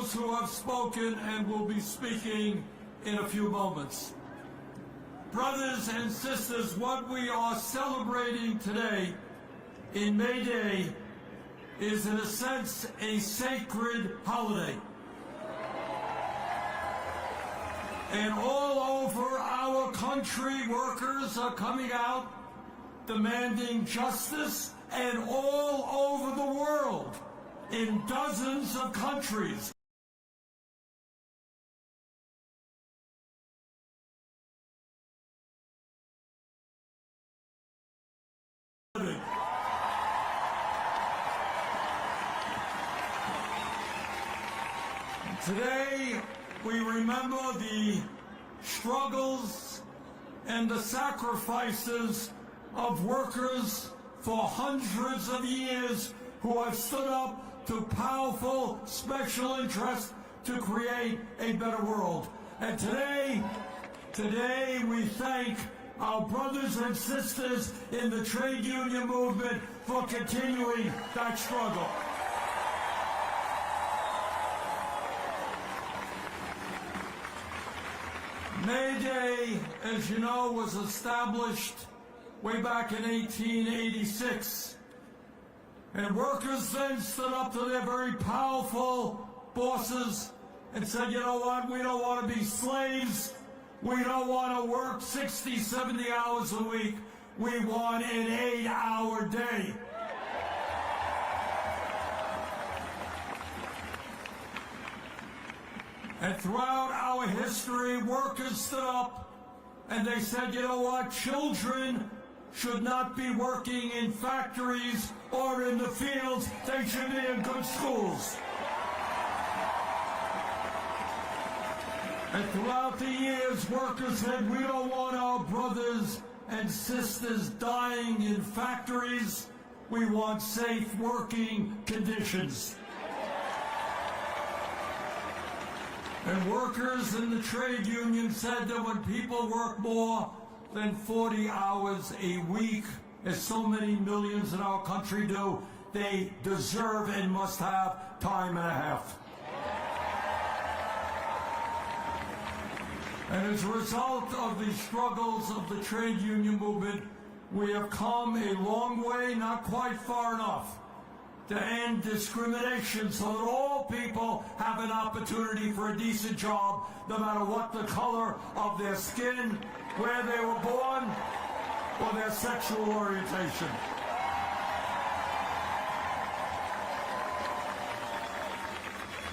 those who have spoken and will be speaking in a few moments. Brothers and sisters, what we are celebrating today in May Day is, in a sense, a sacred holiday. And all over our country, workers are coming out demanding justice, and all over the world, in dozens of countries. Today, we remember the struggles and the sacrifices of workers for hundreds of years who have stood up to powerful special interests to create a better world. And today we thank our brothers and sisters in the trade union movement for continuing that struggle. May Day, as you know, was established way back in 1886. And workers then stood up to their very powerful bosses and said, you know what, we don't want to be slaves. We don't want to work 60, 70 hours a week. We want an 8-hour day. And throughout our history, workers stood up and they said, you know what, children should not be working in factories or in the fields. They should be in good schools. And throughout the years, workers said, we don't want our brothers and sisters dying in factories. We want safe working conditions. And workers in the trade union said that when people work more than 40 hours a week, as so many millions in our country do, they deserve and must have time and a half. And as a result of the struggles of the trade union movement, we have come a long way, not quite far enough, to end discrimination so that all people have an opportunity for a decent job, no matter what the color of their skin, where they were born, or their sexual orientation.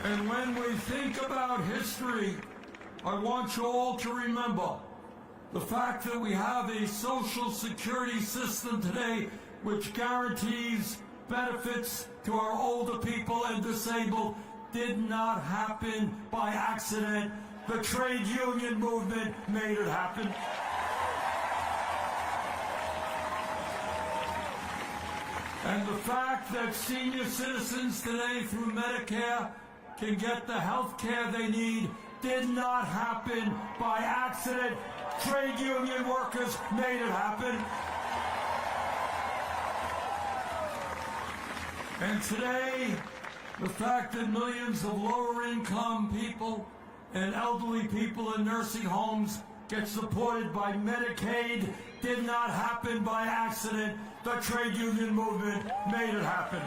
And when we think about history, I want you all to remember the fact that we have a social security system today which guarantees benefits to our older people and disabled did not happen by accident. The trade union movement made it happen. And the fact that senior citizens today through Medicare can get the health care they need did not happen by accident. Trade union workers made it happen. And today, the fact that millions of lower-income people and elderly people in nursing homes get supported by Medicaid did not happen by accident. The trade union movement made it happen.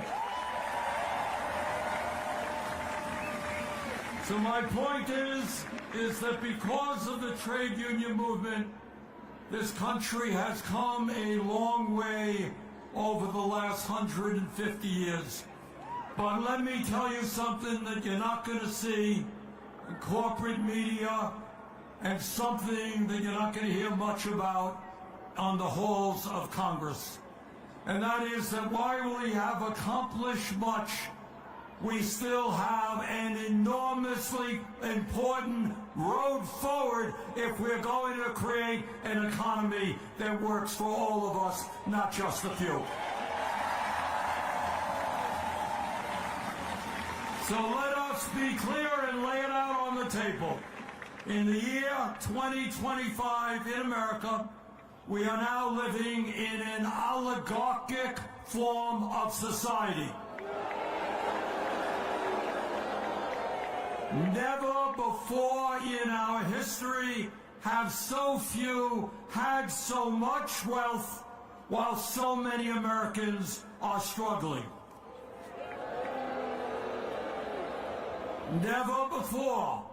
So my point is that because of the trade union movement, this country has come a long way over the last 150 years. But let me tell you something that you're not going to see in corporate media, and something that you're not going to hear much about on the halls of Congress. And that is that while we have accomplished much, we still have an enormously important road forward if we're going to create an economy that works for all of us, not just a few. So let us be clear and lay it out on the table. In the year 2025 in America, we are now living in an oligarchic form of society. Never before in our history have so few had so much wealth while so many Americans are struggling. Never before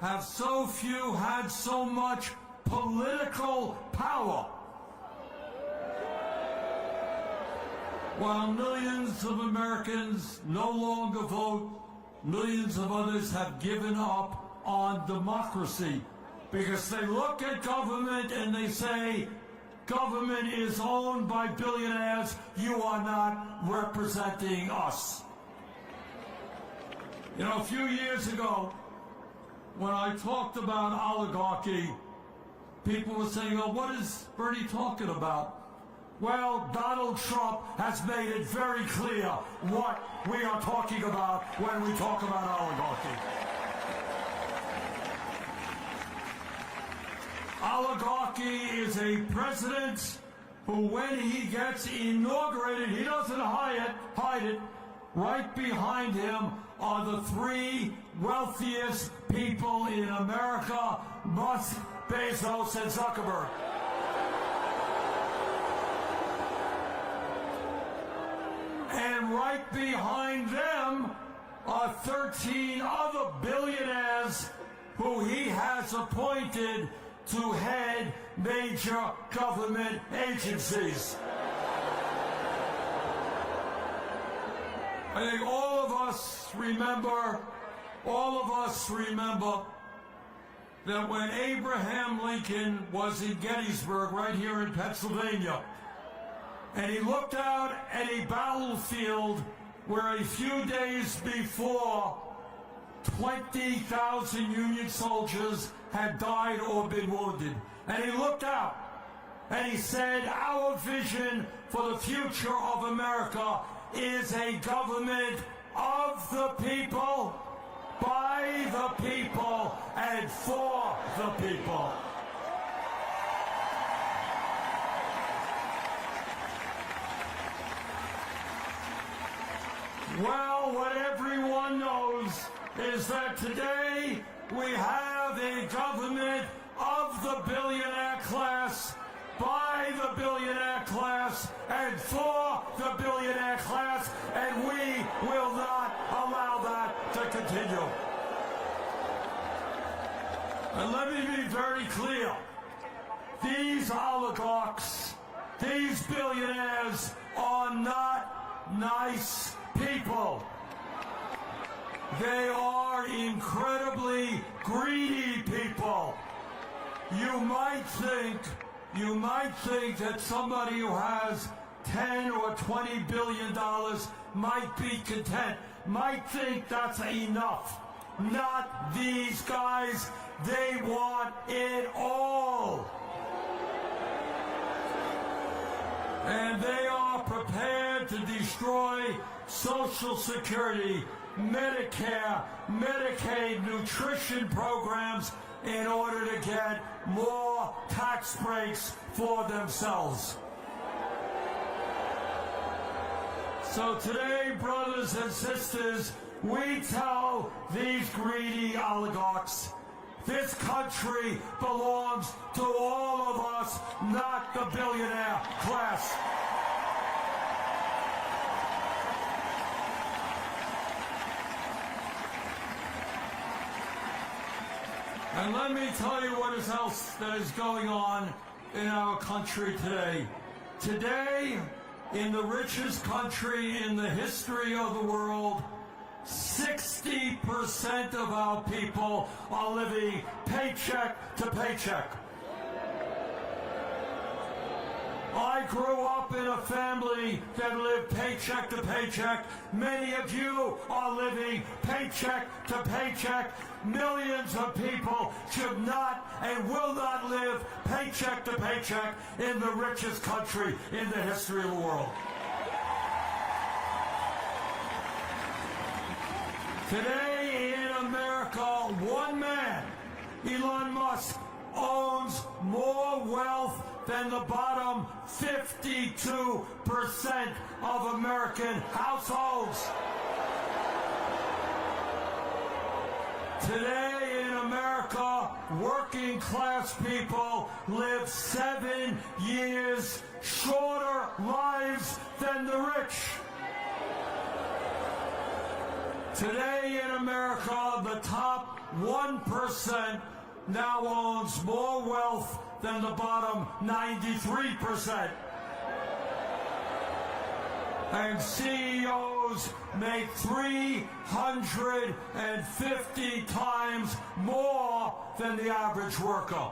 have so few had so much political power while millions of Americans no longer vote. Millions of others have given up on democracy because they look at government and they say, government is owned by billionaires, you are not representing us. You know, a few years ago, when I talked about oligarchy, people were saying, oh, what is Bernie talking about? Well, Donald Trump has made it very clear what we are talking about when we talk about oligarchy. Oligarchy is a president who, when he gets inaugurated, he doesn't hide it. Right behind him are the three wealthiest people in America, Musk, Bezos, and Zuckerberg. And right behind them are 13 other billionaires who he has appointed to head major government agencies. I think all of us remember that when Abraham Lincoln was in Gettysburg, right here in Pennsylvania, and he looked out at a battlefield where a few days before 20,000 Union soldiers had died or been wounded. And he looked out and he said, our vision for the future of America is a government of the people, by the people, and for the people. Well, what everyone knows is that today we have a government of the billionaire class, by the billionaire class, and for the billionaire class, and we will not allow that to continue. And let me be very clear. These oligarchs, these billionaires are not nice people. They are incredibly greedy people. You might think that somebody who has 10 or 20 billion dollars might be content, might think that's enough. Not these guys. They want it all. And they are prepared to destroy Social Security, Medicare, Medicaid, nutrition programs in order to get more tax breaks for themselves. So today, brothers and sisters, we tell these greedy oligarchs, this country belongs to all of us, not the billionaire class. And let me tell you what else that is going on in our country today. Today, in the richest country in the history of the world, 60% of our people are living paycheck to paycheck. I grew up in a family that lived paycheck to paycheck. Many of you are living paycheck to paycheck. Millions of people should not and will not live paycheck to paycheck in the richest country in the history of the world. Today in America, one man, Elon Musk, owns more wealth than the bottom 52% of American households. Today in America, working class people live 7 years shorter lives than the rich. Today in America, the top 1% now owns more wealth than the bottom 93%. And CEOs make 350 times more than the average worker.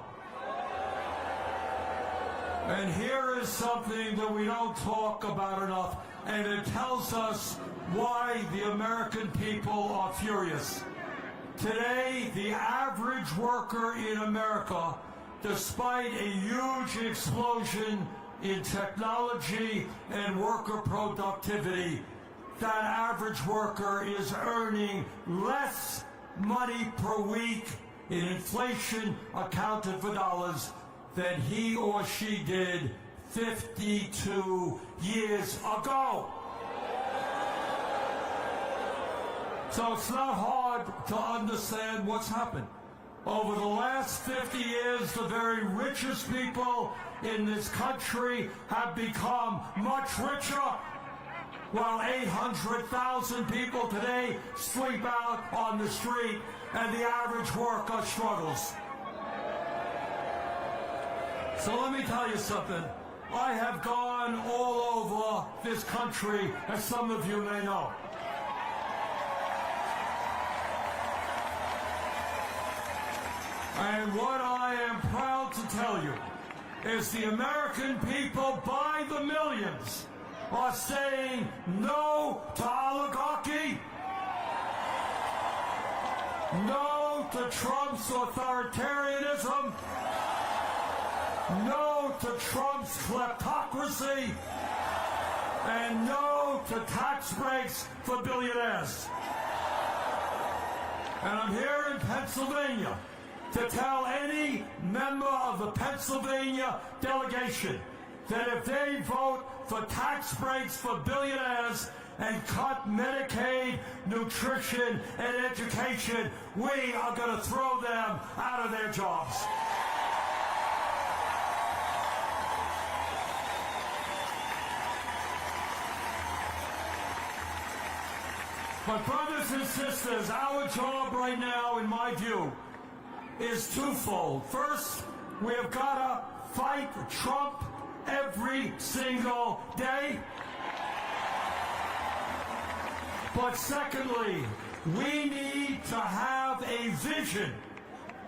And here is something that we don't talk about enough, and it tells us why the American people are furious. Today, the average worker in America, despite a huge explosion in technology and worker productivity, that average worker is earning less money per week in inflation accounted for dollars than he or she did 52 years ago. So it's not hard to understand what's happened. Over the last 50 years, the very richest people in this country have become much richer, while 800,000 people today sleep out on the street and the average worker struggles. So let me tell you something. I have gone all over this country, as some of you may know. And what I am proud to tell you is the American people by the millions are saying no to oligarchy, no to Trump's authoritarianism, no to Trump's kleptocracy, and no to tax breaks for billionaires. And I'm here in Pennsylvania to tell any member of the Pennsylvania delegation that if they vote for tax breaks for billionaires and cut Medicaid, nutrition, and education, we are going to throw them out of their jobs. But brothers and sisters, our job right now, in my view, is twofold. First, we have got to fight Trump every single day. But secondly, we need to have a vision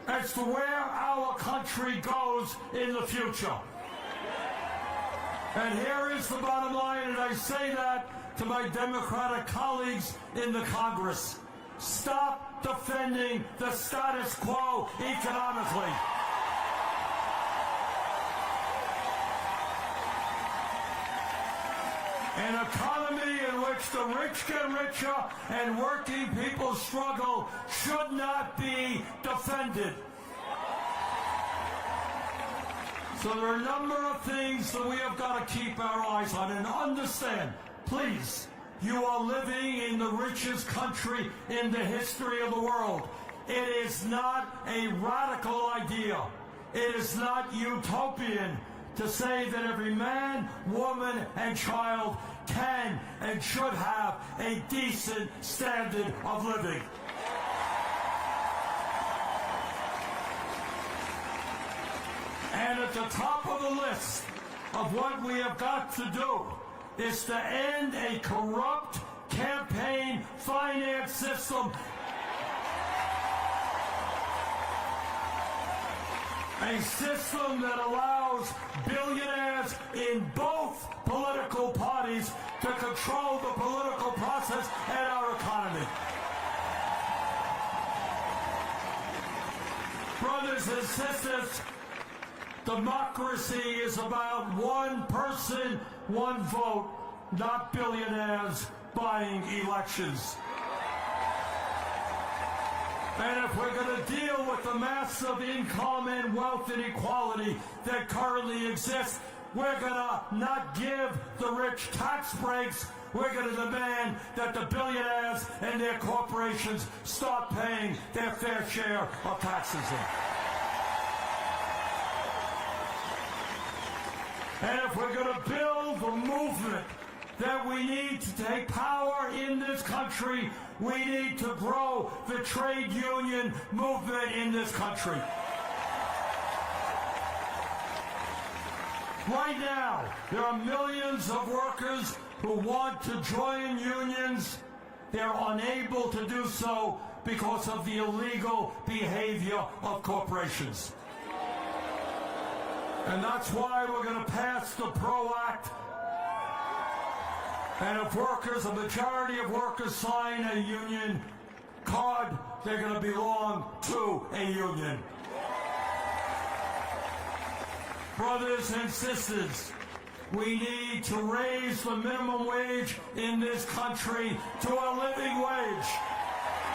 as to where our country goes in the future. And here is the bottom line, and I say that to my Democratic colleagues in the Congress. Stop defending the status quo economically. An economy in which the rich get richer and working people struggle should not be defended. So there are a number of things that we have got to keep our eyes on, and understand, please, you are living in the richest country in the history of the world. It is not a radical idea. It is not utopian to say that every man, woman, and child can and should have a decent standard of living. And at the top of the list of what we have got to do is to end a corrupt campaign finance system. A system that allows billionaires in both political parties to control the political process and our economy. Brothers and sisters, democracy is about one person, one vote, not billionaires buying elections. And if we're going to deal with the massive income and wealth inequality that currently exists, we're going to not give the rich tax breaks. We're going to demand that the billionaires and their corporations start paying their fair share of taxes. And if we're going to build the movement that we need to take power in this country, we need to grow the trade union movement in this country. Right now, there are millions of workers who want to join unions. They're unable to do so because of the illegal behavior of corporations. And that's why we're going to pass the PRO Act. And if workers, a majority of workers sign a union card, they're going to belong to a union. Brothers and sisters, we need to raise the minimum wage in this country to a living wage.